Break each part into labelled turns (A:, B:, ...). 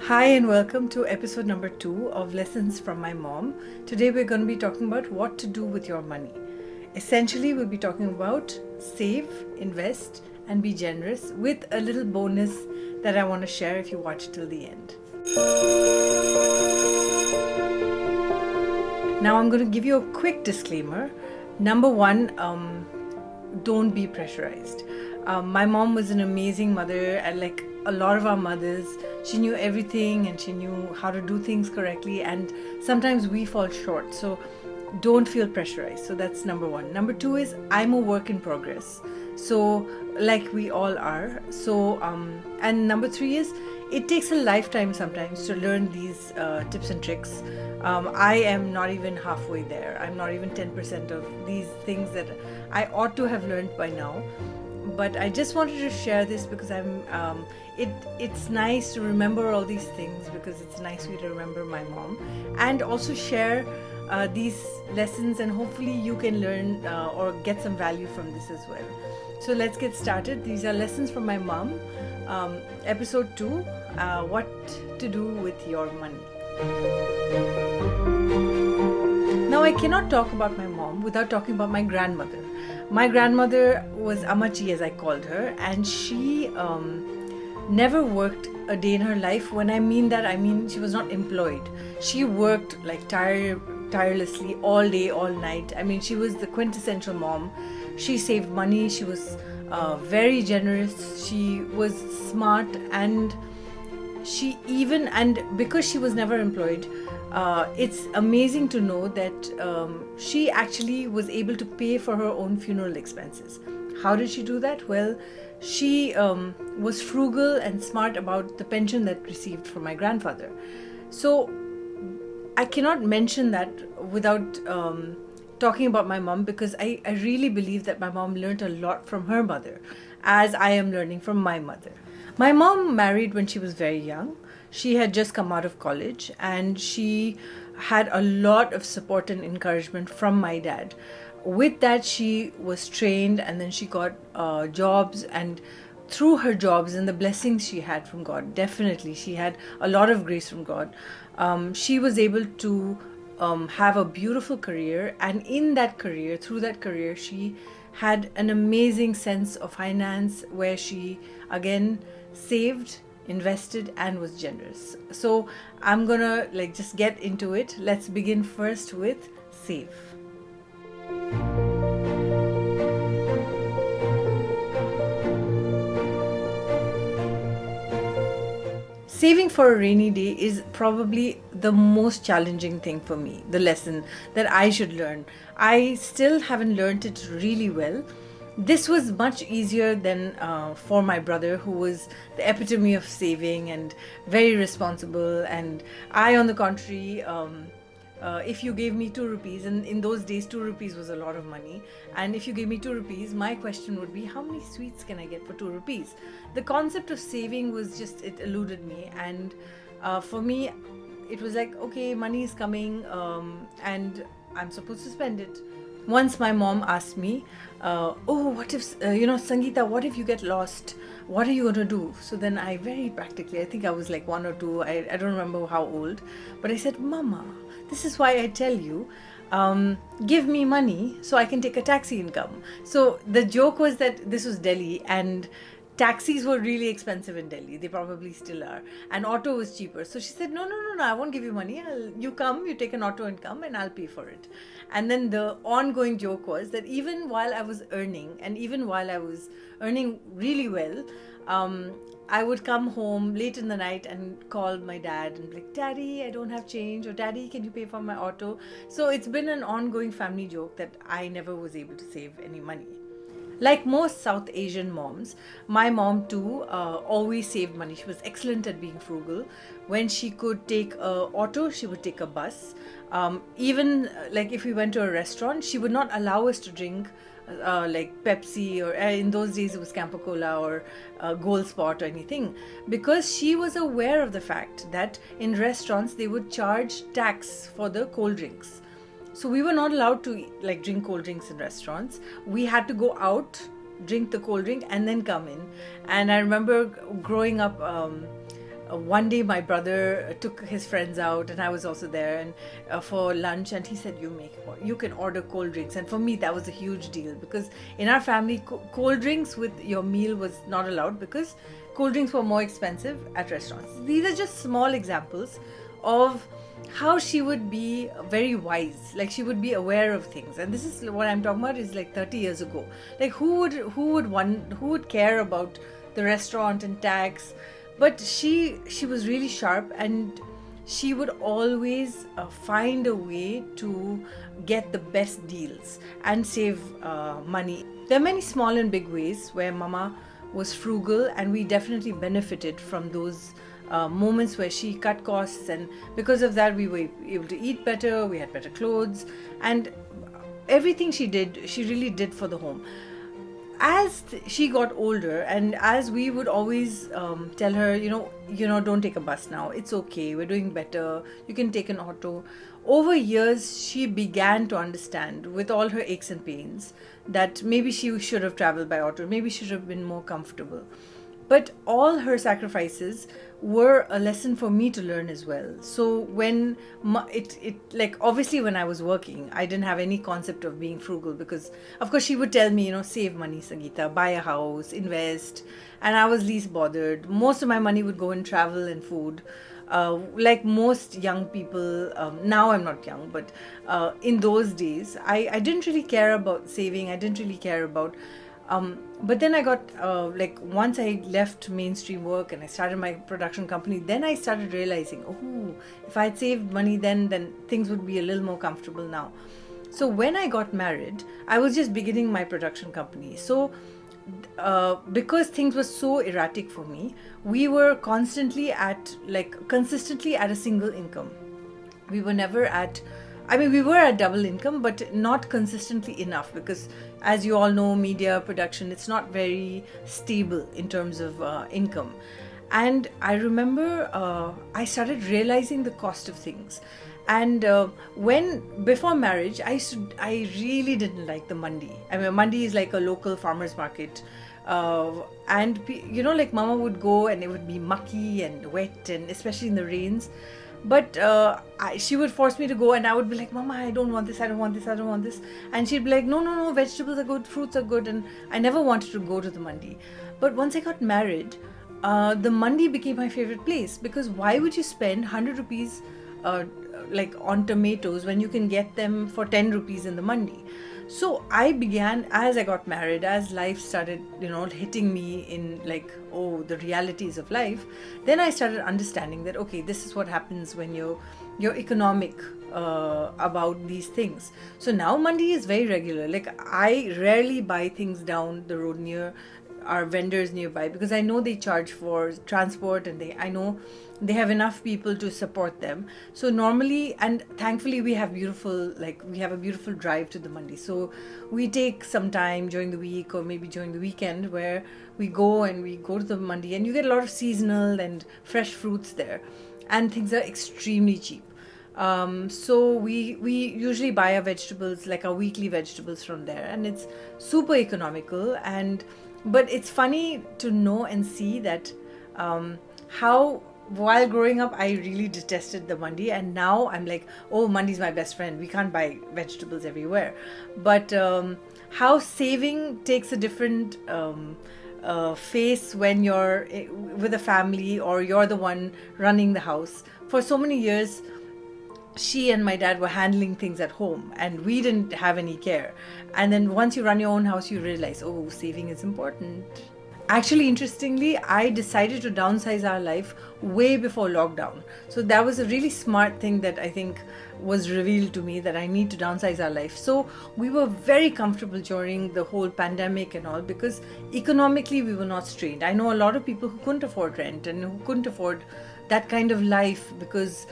A: Hi and welcome to episode number 2 of Lessons from My Mom. Today we're going to be talking about what to do with your money. Essentially, we'll be talking about save, invest, and be generous with a little bonus that I want to share if you watch till the end. Now I'm going to give you a quick disclaimer. Number one, don't be pressurized. My mom was an amazing mother, and like a lot of our mothers, she knew everything and she knew how to do things correctly, and sometimes we fall short. So don't feel pressurized. So that's number one. Number two is I'm a work in progress. So like we all are. So and number three is it takes a lifetime sometimes to learn these tips and tricks. I am not even halfway there. I'm not even 10% of these things that I ought to have learned by now. But I just wanted to share this because it's nice to remember all these things, because it's nice for you to remember my mom and also share these lessons, and hopefully you can learn or get some value from this as well. So let's get started. These are lessons from my mom. Episode 2, what to do with your money. Now I cannot talk about my mom without talking about my grandmother. My grandmother was Amachi, as I called her, and she never worked a day in her life. When I mean that, I mean she was not employed. She worked like tirelessly all day, all night. I mean, she was the quintessential mom. She saved money. She was very generous. She was smart, and because she was never employed, it's amazing to know that she actually was able to pay for her own funeral expenses. How did she do that? Well, she was frugal and smart about the pension that received from my grandfather. So I cannot mention that without talking about my mom, because I really believe that my mom learned a lot from her mother, as I am learning from my mother. My mom married when she was very young. She had just come out of college, and she had a lot of support and encouragement from my dad. With that, she was trained, and then she got jobs, and through her jobs and the blessings she had from God, definitely she had a lot of grace from God. She was able to have a beautiful career, and through that career, she had an amazing sense of finance, where she again saved, invested, and was generous. So I'm gonna just get into it. Let's begin first with save. Saving for a rainy day is probably the most challenging thing for me, the lesson that I should learn. I still haven't learned it really well. This was much easier than for my brother, who was the epitome of saving and very responsible. And I, on the contrary, if you gave me 2 rupees, and in those days 2 rupees was a lot of money, and if you gave me 2 rupees, my question would be, how many sweets can I get for 2 rupees? The concept of saving was just, it eluded me. And for me, it was like, okay, money is coming, and I'm supposed to spend it. Once my mom asked me, what if, Sangeeta, what if you get lost? What are you going to do? So then I very practically, I think I was like 1 or 2, I don't remember how old, but I said, Mama, this is why I tell you, give me money so I can take a taxi and come. So the joke was that this was Delhi, and taxis were really expensive in Delhi. They probably still are. And auto was cheaper. So she said, no, I won't give you money. You take an auto and come, and I'll pay for it. And then the ongoing joke was that even while I was earning, and even while I was earning really well, I would come home late in the night and call my dad and be like, Daddy, I don't have change, or Daddy, can you pay for my auto? So it's been an ongoing family joke that I never was able to save any money. Like most South Asian moms, my mom too always saved money. She was excellent at being frugal. When she could take an auto, she would take a bus. Even like if we went to a restaurant, she would not allow us to drink like Pepsi, or in those days it was Campo Cola or Gold Spot or anything, because she was aware of the fact that in restaurants they would charge tax for the cold drinks. So we were not allowed to drink cold drinks in restaurants. We had to go out, drink the cold drink, and then come in. And I remember growing up, one day my brother took his friends out, and I was also there, and for lunch, and he said, you can order cold drinks. And for me that was a huge deal, because in our family cold drinks with your meal was not allowed, because cold drinks were more expensive at restaurants. These are just small examples of how she would be very wise, like she would be aware of things. And this is what I'm talking about, is like 30 years ago. Like who would care about the restaurant and tax? But she was really sharp, and she would always find a way to get the best deals and save money. There are many small and big ways where Mama was frugal, and we definitely benefited from those moments where she cut costs, and because of that we were able to eat better, we had better clothes, and everything she did, she really did for the home. As she got older, and as we would always tell her, don't take a bus now, it's okay, we're doing better, you can take an auto. Over years she began to understand, with all her aches and pains, that maybe she should have traveled by auto, maybe she should have been more comfortable. But all her sacrifices were a lesson for me to learn as well. So when obviously when I was working, I didn't have any concept of being frugal, because of course she would tell me, save money, Sangeeta, buy a house, invest, and I was least bothered. Most of my money would go in travel and food. Like most young people, now I'm not young, but in those days, I didn't really care about saving. I didn't really care about but then I got once I left mainstream work and I started my production company, then I started realizing, if I had saved money then things would be a little more comfortable now. So when I got married, I was just beginning my production company. So because things were so erratic for me, we were consistently at a single income. We were never at, we were at double income, but not consistently enough, because as you all know, media production, it's not very stable in terms of income. And I remember I started realizing the cost of things. And before marriage, I really didn't like the mandi. Mandi is like a local farmer's market. And Mama would go and it would be mucky and wet, and especially in the rains. But she would force me to go, and I would be like, Mama, I don't want this, I don't want this, I don't want this. And she'd be like, no, vegetables are good, fruits are good. And I never wanted to go to the mandi. But once I got married, the mandi became my favorite place, because why would you spend 100 rupees on tomatoes when you can get them for 10 rupees in the mandi? So I began, as I got married, as life started, hitting me in the realities of life, then I started understanding that, okay, this is what happens when you're economic about these things. So now mandi is very regular. I rarely buy things down the road near our vendors nearby, because I know they charge for transport, and I know they have enough people to support them. So normally, and thankfully, we have a beautiful drive to the mandi. So we take some time during the week or maybe during the weekend where we go to the mandi, and you get a lot of seasonal and fresh fruits there, and things are extremely cheap. So we usually buy our vegetables, like our weekly vegetables, from there, and it's super economical. But it's funny to know and see that how, while growing up, I really detested the mandi, and now I'm like, mandi's my best friend. We can't buy vegetables everywhere. But how saving takes a different face when you're with a family, or you're the one running the house. For so many years, she and my dad were handling things at home, and we didn't have any care. And then once you run your own house, you realize, saving is important. Actually, interestingly, I decided to downsize our life way before lockdown. So that was a really smart thing that I think was revealed to me, that I need to downsize our life. So we were very comfortable during the whole pandemic and all, because economically we were not strained. I know a lot of people who couldn't afford rent and who couldn't afford that kind of life, because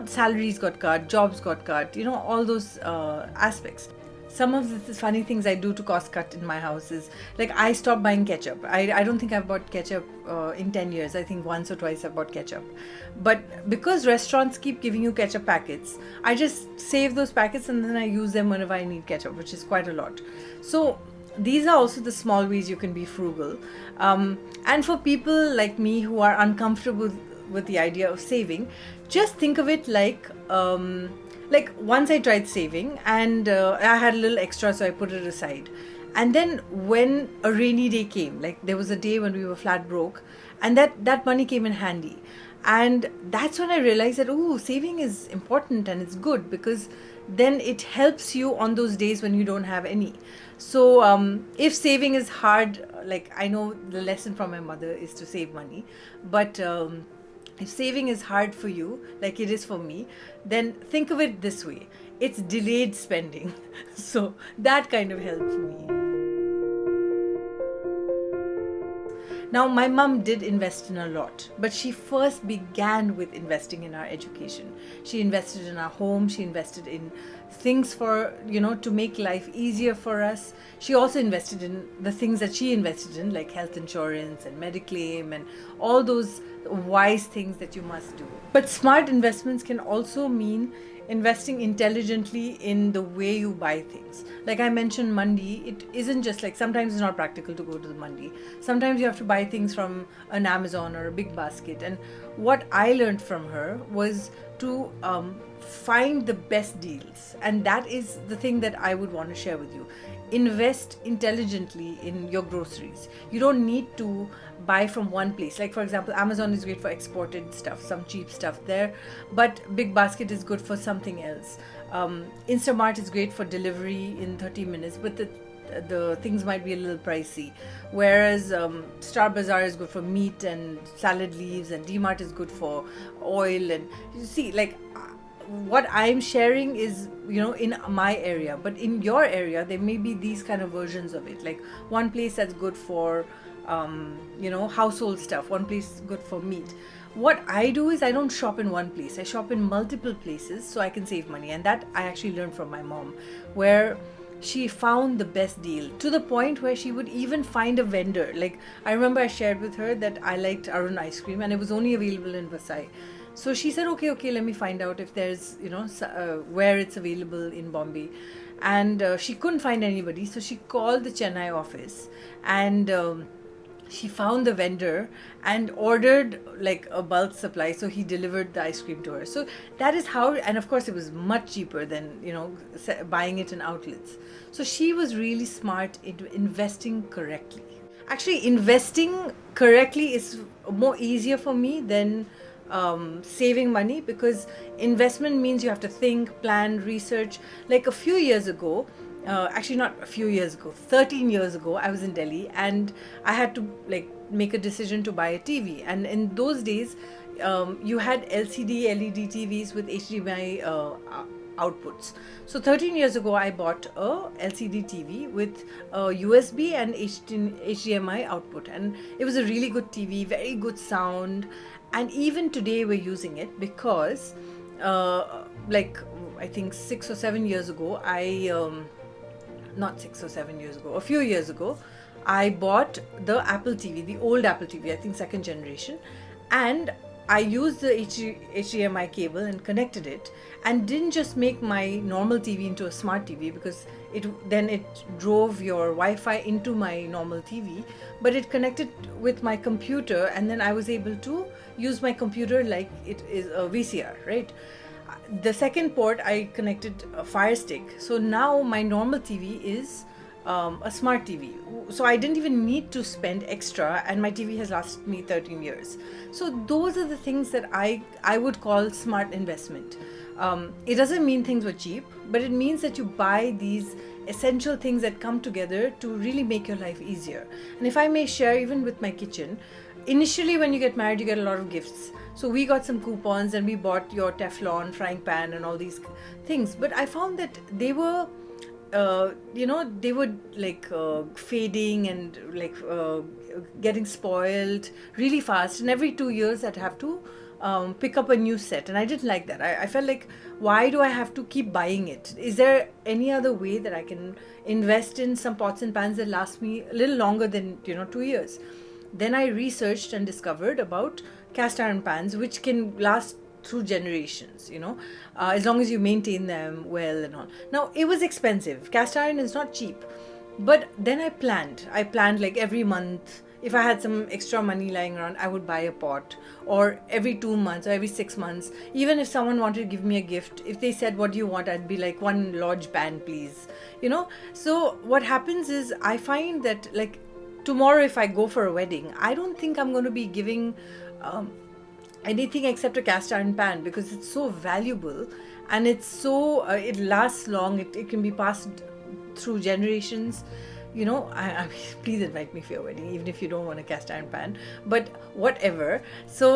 A: salaries got cut, jobs got cut, all those aspects. Some of the funny things I do to cost cut in my house is, I stopped buying ketchup. I don't think I've bought ketchup in 10 years. I think once or twice I've bought ketchup. But because restaurants keep giving you ketchup packets, I just save those packets and then I use them whenever I need ketchup, which is quite a lot. So these are also the small ways you can be frugal. And for people like me who are uncomfortable with the idea of saving, just think of it like once I tried saving, and I had a little extra, so I put it aside. And then when a rainy day came, like there was a day when we were flat broke, and that money came in handy. And that's when I realized that, oh, saving is important and it's good, because then it helps you on those days when you don't have any. So if saving is hard, like I know the lesson from my mother is to save money, but if saving is hard for you, like it is for me, then think of it this way: it's delayed spending. So that kind of helps me. Now, my mum did invest in a lot, but she first began with investing in our education. She invested in our home, she invested in things for, to make life easier for us. She also invested in the things that she invested in, like health insurance and Mediclaim and all those wise things that you must do. But smart investments can also mean investing intelligently in the way you buy things. Like I mentioned, Mandi, it isn't just like, sometimes it's not practical to go to the Mandi. Sometimes you have to buy things from an Amazon or a big basket. And what I learned from her was to find the best deals. And that is the thing that I would want to share with you. Invest intelligently in your groceries. You don't need to buy from one place. Like for example, Amazon is great for exported stuff, some cheap stuff there, but Big Basket is good for something else. Instamart is great for delivery in 30 minutes, but the things might be a little pricey. Whereas Star Bazaar is good for meat and salad leaves, and DMart is good for oil. And you see, like, what I'm sharing is, in my area, but in your area, there may be these kind of versions of it. Like one place that's good for, household stuff, one place good for meat. What I do is I don't shop in one place. I shop in multiple places so I can save money. And that I actually learned from my mom, where she found the best deal, to the point where she would even find a vendor. Like I remember I shared with her that I liked Arun ice cream and it was only available in Vasai. So she said, okay, let me find out if there's, where it's available in Bombay. And she couldn't find anybody. So she called the Chennai office and she found the vendor and ordered like a bulk supply. So he delivered the ice cream to her. So that is how, and of course it was much cheaper than, buying it in outlets. So she was really smart into investing correctly. Actually, investing correctly is more easier for me than saving money, because investment means you have to think, plan, research. Like a few years ago, actually not a few years ago, 13 years ago, I was in Delhi and I had to like make a decision to buy a TV. And in those days, you had LCD, LED TVs with HDMI outputs. So 13 years ago, I bought a LCD TV with USB and HDMI output. And it was a really good TV, very good sound. And even today we're using it because I think 6 or 7 years ago, not 6 or 7 years ago, a few years ago, I bought the Apple TV, the old Apple TV, I think second generation. And I used the HDMI cable and connected it, and didn't just make my normal TV into a smart TV, because it drove your Wi-Fi into my normal TV, but it connected with my computer, and then I was able to use my computer like it is a VCR, right? The second port I connected a Fire Stick, so now my normal TV is a smart TV. So I didn't even need to spend extra, and my TV has lasted me 13 years. So those are the things that I would call smart investment. It doesn't mean things were cheap, but it means that you buy these essential things that come together to really make your life easier. And if I may share, even with my kitchen, initially when you get married, you get a lot of gifts. So we got some coupons and we bought your Teflon frying pan and all these things. But I found that they were they were like fading and like getting spoiled really fast, and every 2 years I'd have to pick up a new set, and I didn't like that. I felt like, why do I have to keep buying it? Is there any other way that I can invest in some pots and pans that last me a little longer than 2 years? Then I researched and discovered about cast iron pans, which can last through generations, as long as you maintain them well and all. Now, it was expensive. Cast iron is not cheap, But then I planned like every month. If I had some extra money lying around, I would buy a pot, or every 2 months or every 6 months. Even if someone wanted to give me a gift, if they said, "What do you want?" I'd be like, "One lodge band, please." So what happens is, I find that, like, tomorrow, if I go for a wedding, I don't think I'm going to be giving anything except a cast iron pan, because it's so valuable, and it's so it lasts long. It can be passed through generations. I mean, please invite me for your wedding, even if you don't want a cast iron pan, but whatever. So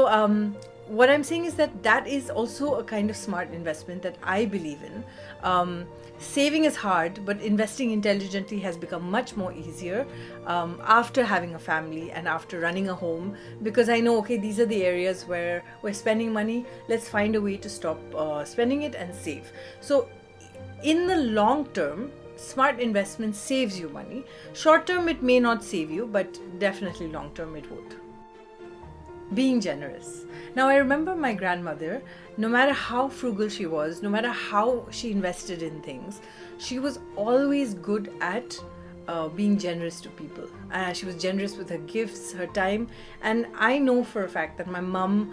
A: what I'm saying is that is also a kind of smart investment that I believe in. Saving is hard, but investing intelligently has become much more easier after having a family and after running a home, because I know, okay, these are the areas where we're spending money. Let's find a way to stop spending it and save. So in the long term, smart investment saves you money. Short term, it may not save you, but definitely long term, it would. Being generous. Now, I remember my grandmother, no matter how frugal she was, no matter how she invested in things, she was always good at being generous to people. She was generous with her gifts, her time, and I know for a fact that my mom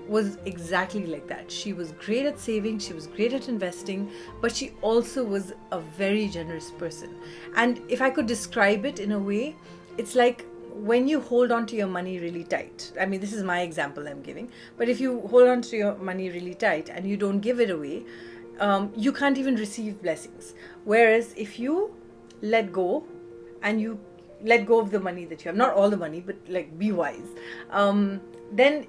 A: was exactly like that. She was great at saving, she was great at investing, but she also was a very generous person. And if I could describe it in a way, it's like when you hold on to your money really tight. I mean, this is my example I'm giving, but if you hold on to your money really tight and you don't give it away, you can't even receive blessings. Whereas if you let go, and you let go of the money that you have, not all the money, but like, be wise, then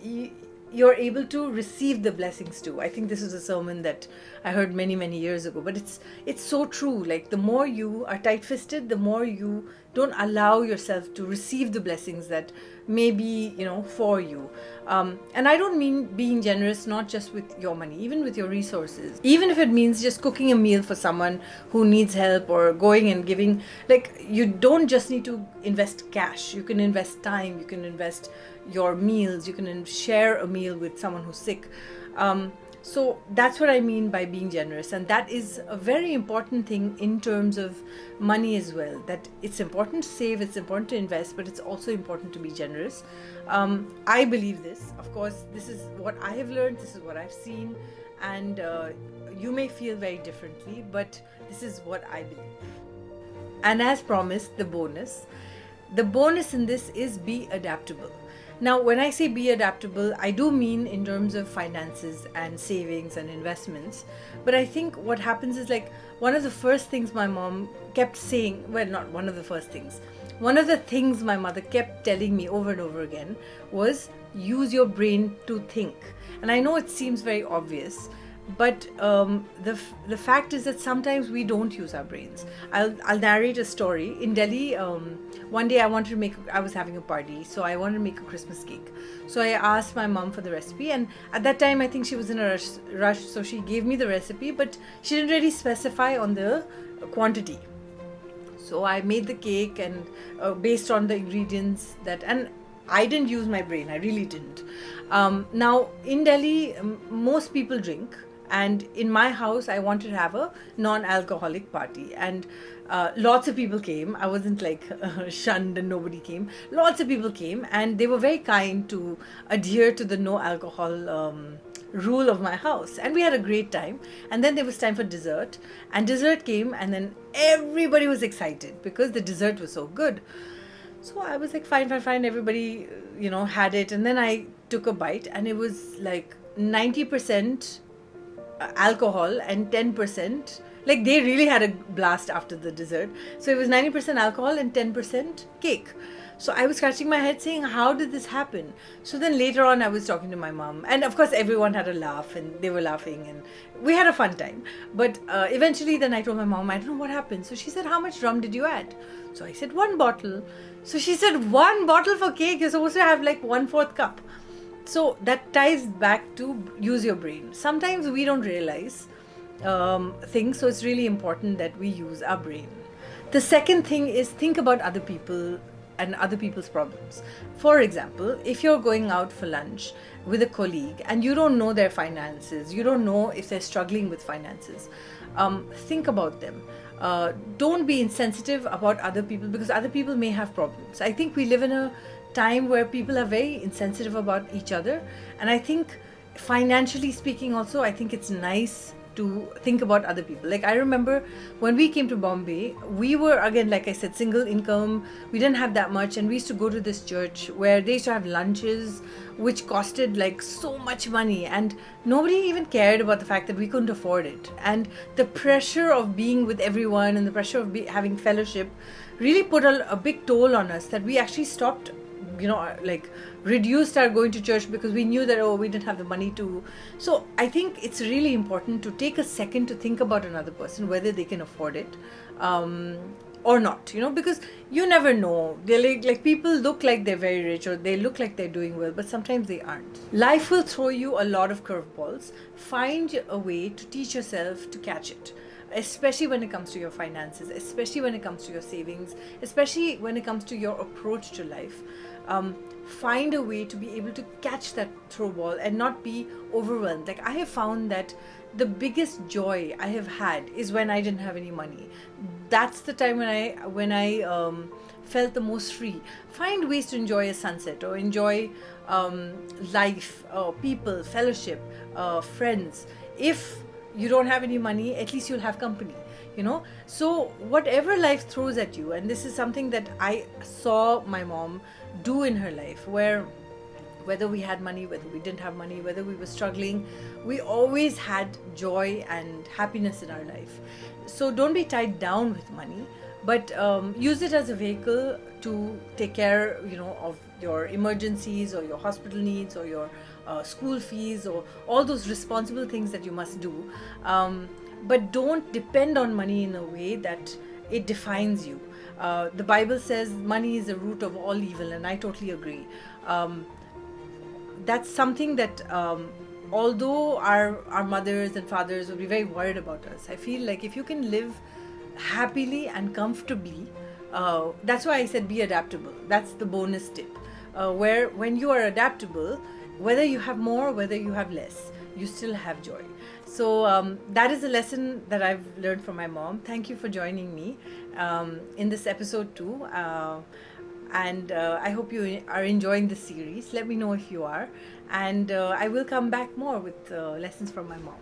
A: you're able to receive the blessings too. I think this is a sermon that I heard many years ago, but it's so true. Like, the more you are tight-fisted, the more you don't allow yourself to receive the blessings that may be, for you. And I don't mean being generous not just with your money, even with your resources. Even if it means just cooking a meal for someone who needs help, or going and giving, like, you don't just need to invest cash. You can invest time, you can invest your meals, you can share a meal with someone who's sick. So that's what I mean by being generous, and that is a very important thing in terms of money as well. That it's important to save, it's important to invest, but it's also important to be generous. I believe this. Of course, this is what I have learned, this is what I've seen, and you may feel very differently, but this is what I believe. And as promised, the bonus in this is be adaptable. Now, when I say be adaptable, I do mean in terms of finances and savings and investments. But I think what happens is, like, one of the first things my mom kept saying, well, not one of the first things, one of the things my mother kept telling me over and over again was, use your brain to think. And I know it seems very obvious, but the fact is that sometimes we don't use our brains. I'll narrate a story. In Delhi, one day I was having a party, so I wanted to make a Christmas cake. So I asked my mom for the recipe, and at that time I think she was in a rush, so she gave me the recipe, but she didn't really specify on the quantity. So I made the cake, and based on the ingredients and I didn't use my brain, I really didn't. Now, in Delhi, most people drink. And in my house, I wanted to have a non-alcoholic party, and lots of people came. I wasn't like shunned and nobody came. Lots of people came, and they were very kind to adhere to the no alcohol rule of my house, and we had a great time. And then there was time for dessert, and dessert came, and then everybody was excited because the dessert was so good. So I was like, fine. Everybody, had it, and then I took a bite, and it was like 90% alcohol and 10%, like, they really had a blast after the dessert. So it was 90% alcohol and 10% cake. So I was scratching my head saying, how did this happen? So then later on I was talking to my mom, and of course everyone had a laugh, and they were laughing, and we had a fun time. But eventually then I told my mom, I don't know what happened. So she said, how much rum did you add? So I said, 1 bottle. So she said, 1 bottle for cake? You're supposed to have like 1/4 cup. So that ties back to use your brain. Sometimes we don't realize things, so it's really important that we use our brain. The second thing is, think about other people and other people's problems. For example, if you're going out for lunch with a colleague and you don't know their finances, you don't know if they're struggling with finances, think about them. Don't be insensitive about other people, because other people may have problems. I think we live in a time where people are very insensitive about each other, and I think financially speaking also, I think it's nice to think about other people. Like, I remember when we came to Bombay, we were, again, like I said, single income. We didn't have that much, and we used to go to this church where they used to have lunches which costed like so much money, and nobody even cared about the fact that we couldn't afford it. And the pressure of being with everyone and the pressure of having fellowship really put a big toll on us, that we actually stopped, like reduced our going to church, because we knew that, oh, we didn't have the money to. So I think it's really important to take a second to think about another person, whether they can afford it or not, because you never know. They're like people look like they're very rich, or they look like they're doing well, but sometimes they aren't. Life will throw you a lot of curveballs. Find a way to teach yourself to catch it, especially when it comes to your finances, especially when it comes to your savings, especially when it comes to your approach to life. Find a way to be able to catch that throw ball and not be overwhelmed. Like, I have found that the biggest joy I have had is when I didn't have any money. That's the time when I felt the most free. Find ways to enjoy a sunset, or enjoy life, people, fellowship, friends. If you don't have any money, at least you'll have company, so whatever life throws at you. And this is something that I saw my mom do in her life, where whether we had money, whether we didn't have money, whether we were struggling, we always had joy and happiness in our life. So don't be tied down with money, but use it as a vehicle to take care, of your emergencies, or your hospital needs, or your school fees, or all those responsible things that you must do. But don't depend on money in a way that it defines you. The Bible says money is the root of all evil, and I totally agree. That's something that, although our mothers and fathers would be very worried about us, I feel like if you can live happily and comfortably, that's why I said be adaptable. That's the bonus tip. Where when you are adaptable, whether you have more, whether you have less, you still have joy. So that is a lesson that I've learned from my mom. Thank you for joining me in this episode too. And I hope you are enjoying the series. Let me know if you are. And I will come back more with lessons from my mom.